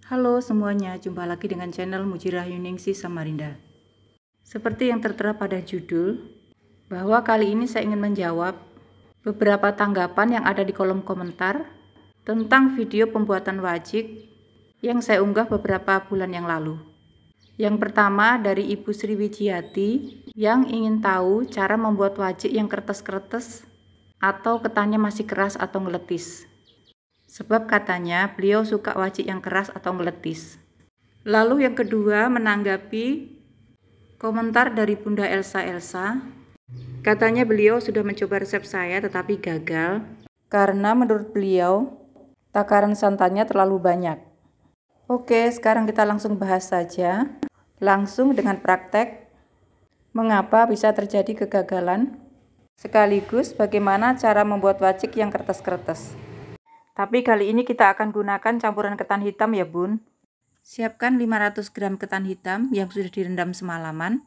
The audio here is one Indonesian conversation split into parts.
Halo semuanya, jumpa lagi dengan channel Mujirah Yuningsi Samarinda. Seperti yang tertera pada judul, bahwa kali ini saya ingin menjawab beberapa tanggapan yang ada di kolom komentar tentang video pembuatan wajik yang saya unggah beberapa bulan yang lalu. Yang pertama dari Ibu Sri Wijiati yang ingin tahu cara membuat wajik yang kertas-kertas atau ketannya masih keras atau ngeletis. Sebab katanya beliau suka wajik yang keras atau ngeletis. Lalu yang kedua menanggapi komentar dari Bunda Elsa. Katanya beliau sudah mencoba resep saya tetapi gagal karena menurut beliau takaran santannya terlalu banyak. Oke, sekarang kita langsung bahas saja. Langsung dengan praktek mengapa bisa terjadi kegagalan sekaligus bagaimana cara membuat wajik yang kertas-kertas. Tapi kali ini kita akan gunakan campuran ketan hitam ya bun. Siapkan 500 gram ketan hitam yang sudah direndam semalaman.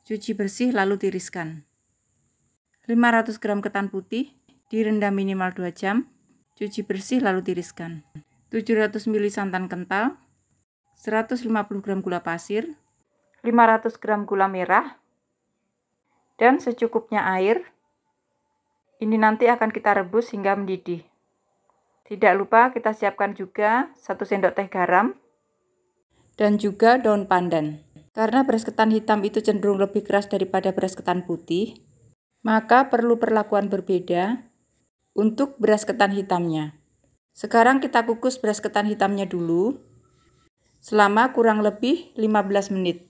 Cuci bersih lalu tiriskan. 500 gram ketan putih direndam minimal 2 jam. Cuci bersih lalu tiriskan. 700 ml santan kental. 150 gram gula pasir. 500 gram gula merah. Dan secukupnya air. Ini nanti akan kita rebus hingga mendidih. Tidak lupa kita siapkan juga 1 sendok teh garam dan juga daun pandan. Karena beras ketan hitam itu cenderung lebih keras daripada beras ketan putih, maka perlu perlakuan berbeda untuk beras ketan hitamnya. Sekarang kita kukus beras ketan hitamnya dulu selama kurang lebih 15 menit.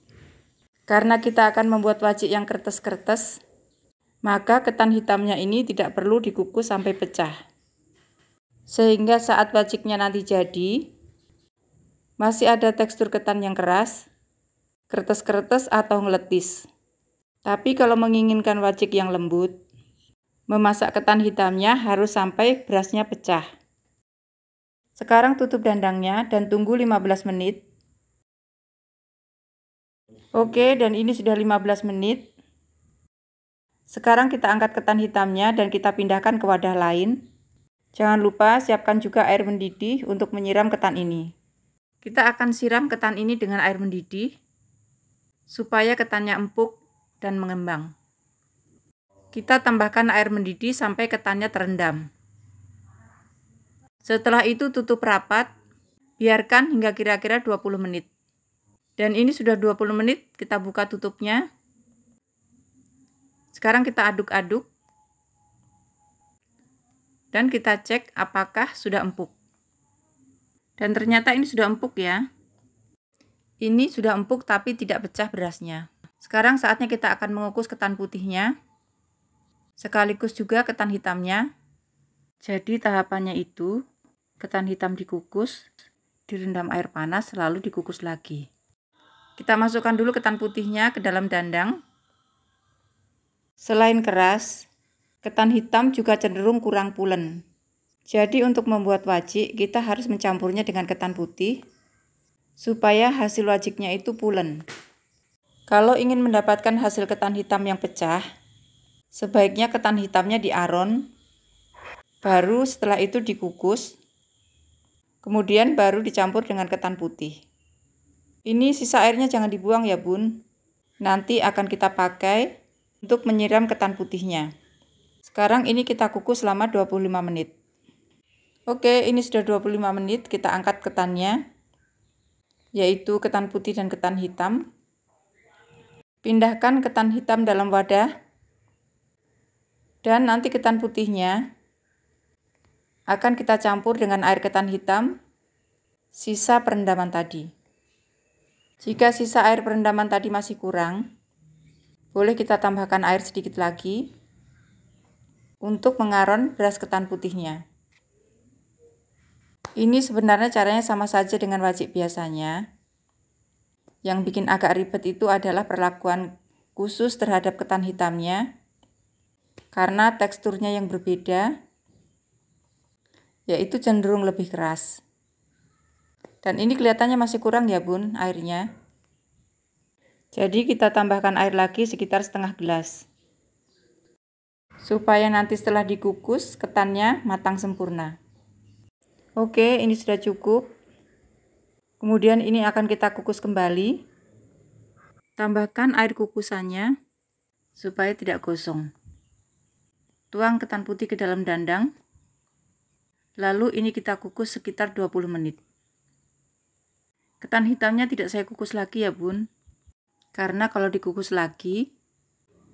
Karena kita akan membuat wajik yang kertas-kertas, maka ketan hitamnya ini tidak perlu dikukus sampai pecah. Sehingga saat wajiknya nanti jadi, masih ada tekstur ketan yang keras, kertas-kertas atau ngeletis. Tapi kalau menginginkan wajik yang lembut, memasak ketan hitamnya harus sampai berasnya pecah. Sekarang tutup dandangnya dan tunggu 15 menit. Oke, dan ini sudah 15 menit. Sekarang kita angkat ketan hitamnya dan kita pindahkan ke wadah lain. Jangan lupa siapkan juga air mendidih untuk menyiram ketan ini. Kita akan siram ketan ini dengan air mendidih supaya ketannya empuk dan mengembang. Kita tambahkan air mendidih sampai ketannya terendam. Setelah itu tutup rapat, biarkan hingga kira-kira 20 menit. Dan ini sudah 20 menit, kita buka tutupnya. Sekarang kita aduk-aduk. Dan kita cek apakah sudah empuk. Dan ternyata ini sudah empuk ya. Ini sudah empuk tapi tidak pecah berasnya. Sekarang saatnya kita akan mengukus ketan putihnya. Sekaligus juga ketan hitamnya. Jadi tahapannya itu, ketan hitam dikukus, direndam air panas lalu dikukus lagi. Kita masukkan dulu ketan putihnya ke dalam dandang. Selain keras, ketan hitam juga cenderung kurang pulen. Jadi untuk membuat wajik kita harus mencampurnya dengan ketan putih supaya hasil wajiknya itu pulen. Kalau ingin mendapatkan hasil ketan hitam yang pecah, sebaiknya ketan hitamnya diaron, baru setelah itu dikukus, kemudian baru dicampur dengan ketan putih. Ini sisa airnya jangan dibuang ya bun, nanti akan kita pakai untuk menyiram ketan putihnya. Sekarang ini kita kukus selama 25 menit. Oke, ini sudah 25 menit, kita angkat ketannya, yaitu ketan putih dan ketan hitam. Pindahkan ketan hitam dalam wadah, dan nanti ketan putihnya akan kita campur dengan air ketan hitam, sisa perendaman tadi. Jika sisa air perendaman tadi masih kurang, boleh kita tambahkan air sedikit lagi untuk mengaron beras ketan putihnya. Ini sebenarnya caranya sama saja dengan wajik biasanya. Yang bikin agak ribet itu adalah perlakuan khusus terhadap ketan hitamnya. Karena teksturnya yang berbeda, yaitu cenderung lebih keras. Dan ini kelihatannya masih kurang ya bun airnya. Jadi kita tambahkan air lagi sekitar setengah gelas. Supaya nanti setelah dikukus ketannya matang sempurna. Oke, ini sudah cukup. Kemudian ini akan kita kukus kembali. Tambahkan air kukusannya supaya tidak gosong. Tuang ketan putih ke dalam dandang. Lalu ini kita kukus sekitar 20 menit. Ketan hitamnya tidak saya kukus lagi ya bun. Karena kalau dikukus lagi,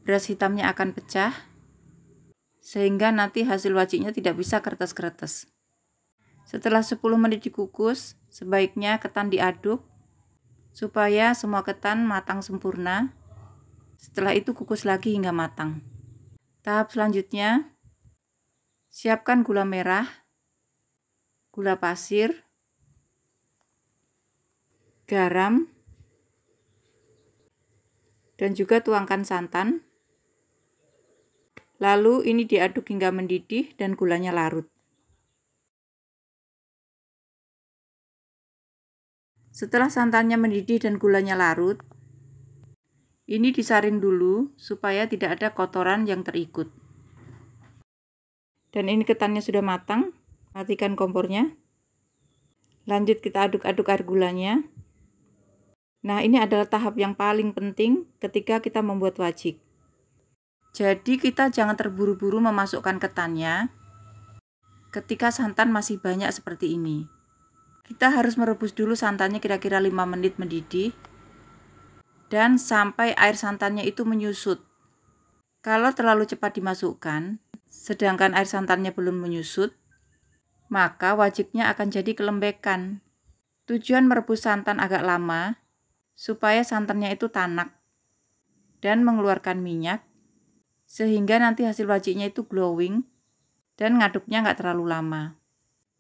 beras hitamnya akan pecah. Sehingga nanti hasil wajiknya tidak bisa keretes-keretes. Setelah 10 menit dikukus, sebaiknya ketan diaduk supaya semua ketan matang sempurna. Setelah itu kukus lagi hingga matang. Tahap selanjutnya, siapkan gula merah, gula pasir, garam, dan juga tuangkan santan. Lalu ini diaduk hingga mendidih dan gulanya larut. Setelah santannya mendidih dan gulanya larut, ini disaring dulu supaya tidak ada kotoran yang terikut. Dan ini ketannya sudah matang, matikan kompornya. Lanjut kita aduk-aduk air gulanya. Nah, ini adalah tahap yang paling penting ketika kita membuat wajik. Jadi kita jangan terburu-buru memasukkan ketannya ketika santan masih banyak seperti ini. Kita harus merebus dulu santannya kira-kira 5 menit mendidih dan sampai air santannya itu menyusut. Kalau terlalu cepat dimasukkan, sedangkan air santannya belum menyusut, maka wajiknya akan jadi kelembekan. Tujuan merebus santan agak lama supaya santannya itu tanak dan mengeluarkan minyak, sehingga nanti hasil wajiknya itu glowing dan ngaduknya nggak terlalu lama.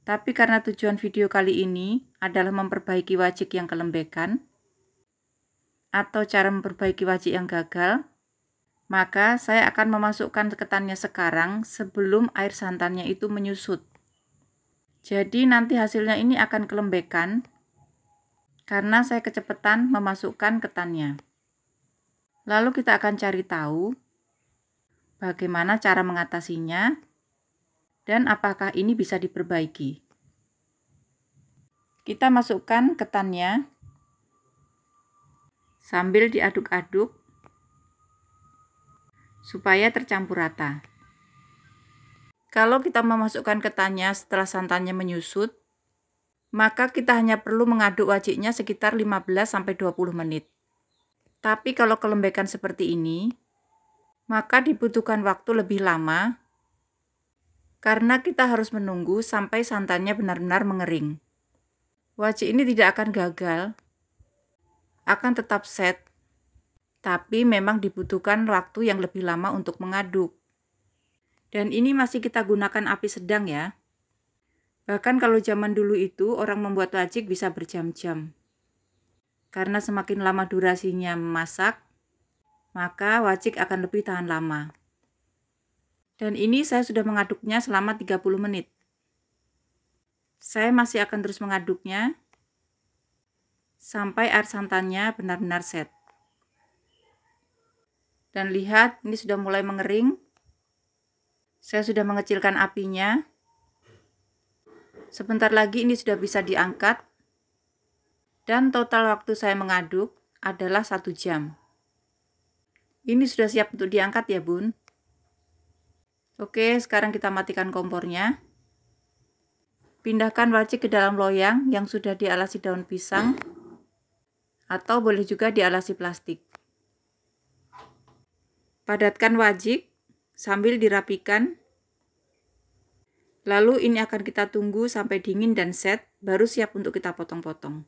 Tapi karena tujuan video kali ini adalah memperbaiki wajik yang kelembekan atau cara memperbaiki wajik yang gagal, maka saya akan memasukkan ketannya sekarang sebelum air santannya itu menyusut. Jadi nanti hasilnya ini akan kelembekan karena saya kecepatan memasukkan ketannya. Lalu kita akan cari tahu bagaimana cara mengatasinya dan apakah ini bisa diperbaiki. Kita masukkan ketannya sambil diaduk-aduk supaya tercampur rata. Kalau kita memasukkan ketannya setelah santannya menyusut, maka kita hanya perlu mengaduk wajiknya sekitar 15-20 menit. Tapi kalau kelembekan seperti ini, maka dibutuhkan waktu lebih lama karena kita harus menunggu sampai santannya benar-benar mengering. Wajik ini tidak akan gagal, akan tetap set, tapi memang dibutuhkan waktu yang lebih lama untuk mengaduk. Dan ini masih kita gunakan api sedang ya. Bahkan kalau zaman dulu itu orang membuat wajik bisa berjam-jam. Karena semakin lama durasinya memasak, maka wajik akan lebih tahan lama. Dan ini saya sudah mengaduknya selama 30 menit. Saya masih akan terus mengaduknya sampai air santannya benar-benar set. Dan lihat, ini sudah mulai mengering. Saya sudah mengecilkan apinya. Sebentar lagi ini sudah bisa diangkat. Dan total waktu saya mengaduk adalah 1 jam. Ini sudah siap untuk diangkat ya bun. Oke, sekarang kita matikan kompornya. Pindahkan wajik ke dalam loyang yang sudah dialasi daun pisang, atau boleh juga dialasi plastik. Padatkan wajik sambil dirapikan. Lalu ini akan kita tunggu sampai dingin dan set, baru siap untuk kita potong-potong.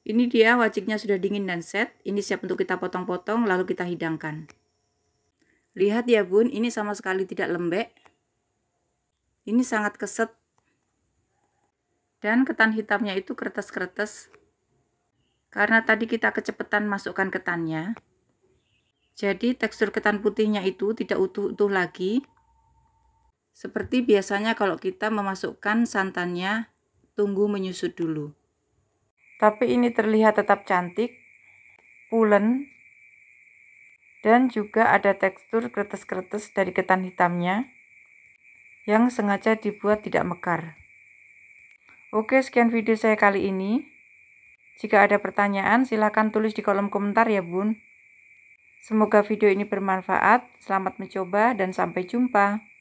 Ini dia wajiknya sudah dingin dan set, ini siap untuk kita potong-potong lalu kita hidangkan. Lihat ya bun, ini sama sekali tidak lembek. Ini sangat keset. Dan ketan hitamnya itu keretes-keretes. Karena tadi kita kecepatan masukkan ketannya. Jadi tekstur ketan putihnya itu tidak utuh-utuh lagi. Seperti biasanya kalau kita memasukkan santannya, tunggu menyusut dulu. Tapi ini terlihat tetap cantik, pulen, dan juga ada tekstur kretes-kretes dari ketan hitamnya yang sengaja dibuat tidak mekar. Oke, sekian video saya kali ini. Jika ada pertanyaan, silakan tulis di kolom komentar ya Bun. Semoga video ini bermanfaat, selamat mencoba dan sampai jumpa.